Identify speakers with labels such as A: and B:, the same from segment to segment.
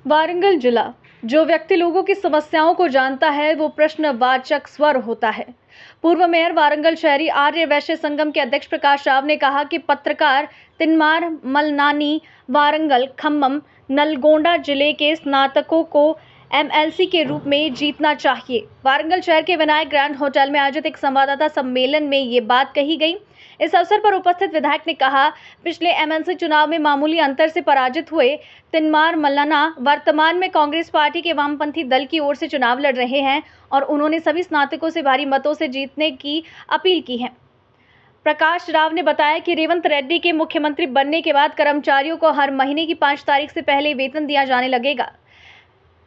A: वारंगल जिला जो व्यक्ति लोगों की समस्याओं को जानता है वो प्रश्नवाचक स्वर होता है। पूर्व मेयर वारंगल शहरी आर्य वैश्य संगम के अध्यक्ष प्रकाश राव ने कहा कि पत्रकार तिनमार मलनानी वारंगल खम्मम नलगोंडा जिले के स्नातकों को एमएलसी के रूप में जीतना चाहिए। वारंगल शहर के विनायक ग्रैंड होटल में आयोजित एक संवाददाता सम्मेलन में ये बात कही गई। इस अवसर पर उपस्थित विधायक ने कहा, पिछले एमएलसी चुनाव में मामूली अंतर से पराजित हुए तिनमार मल्लाना वर्तमान में कांग्रेस पार्टी के वामपंथी दल की ओर से चुनाव लड़ रहे हैं और उन्होंने सभी स्नातकों से भारी मतों से जीतने की अपील की है। प्रकाश राव ने बताया कि रेवंत रेड्डी के मुख्यमंत्री बनने के बाद कर्मचारियों को हर महीने की 5 तारीख से पहले वेतन दिया जाने लगेगा,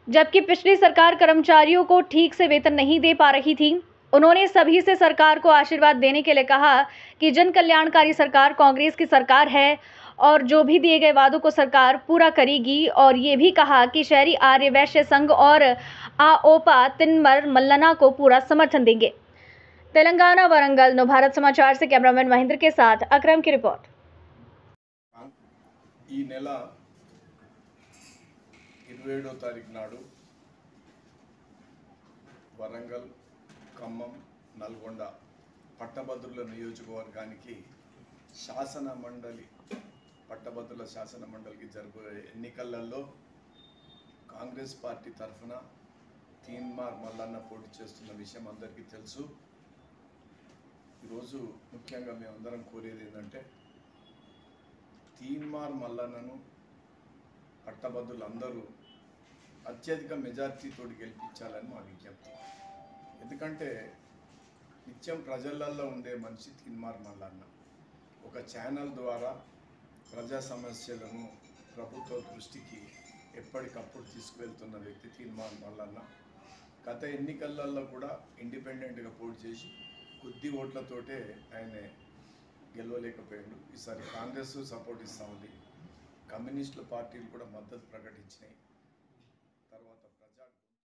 A: जबकि पिछली सरकार कर्मचारियों को ठीक से वेतन नहीं दे पा रही थी। उन्होंने सभी से सरकार को आशीर्वाद देने के लिए कहा कि जन कल्याणकारी सरकार कांग्रेस की सरकार है और जो भी दिए गए वादों को सरकार पूरा करेगी। और ये भी कहा कि शहरी आर्य वैश्य संघ और आओपा तिनमर मल्लना को पूरा समर्थन देंगे। तेलंगाना वारंगल नवभारत समाचार से कैमरामैन महेंद्र के साथ अकरम की रिपोर्ट।
B: ఈ నెల 27వ తారీఖు నాడు వరంగల్ ఖమ్మం నల్గొండ పట్టభద్రుల నియోజకవర్గానికి పట్టభద్రుల శాసన మండలికి జరగబోయే ఎన్నికలలో కాంగ్రెస్ పార్టీ తరఫున తీన్మార్ మల్లన్న పోటీ చేస్తున్న విషయం అందరికీ తెలుసు। ఈరోజు ముఖ్యంగా మేమందరం కోరేది ఏంటంటే తీన్మార్ మల్లన్నను పట్టభద్రులందరూ అత్యధిక మెజార్టీతో గెలిపించాలని మా విజ్ఞప్తి। ఎందుకంటే నిత్యం ప్రజలలో ఉండే మనిషి తీన్మార్ మల్లన్న ఒక ఛానల్ ద్వారా ప్రజా సమస్యలను ప్రభుత్వ దృష్టికి ఎప్పటికప్పుడు తీసుకువెళ్తున్న వ్యక్తి తీన్మార్ మల్లన్న। గత ఎన్నికలలో కూడా ఇండిపెండెంట్గా పోటీ చేసి కొద్ది ఓట్లతోటే ఆయన గెలవలేకపోయాడు। ఈసారి కాంగ్రెస్ సపోర్ట్ ఇస్తా ఉంది, కమ్యూనిస్టుల పార్టీలు కూడా మద్దతు ప్రకటించినాయి।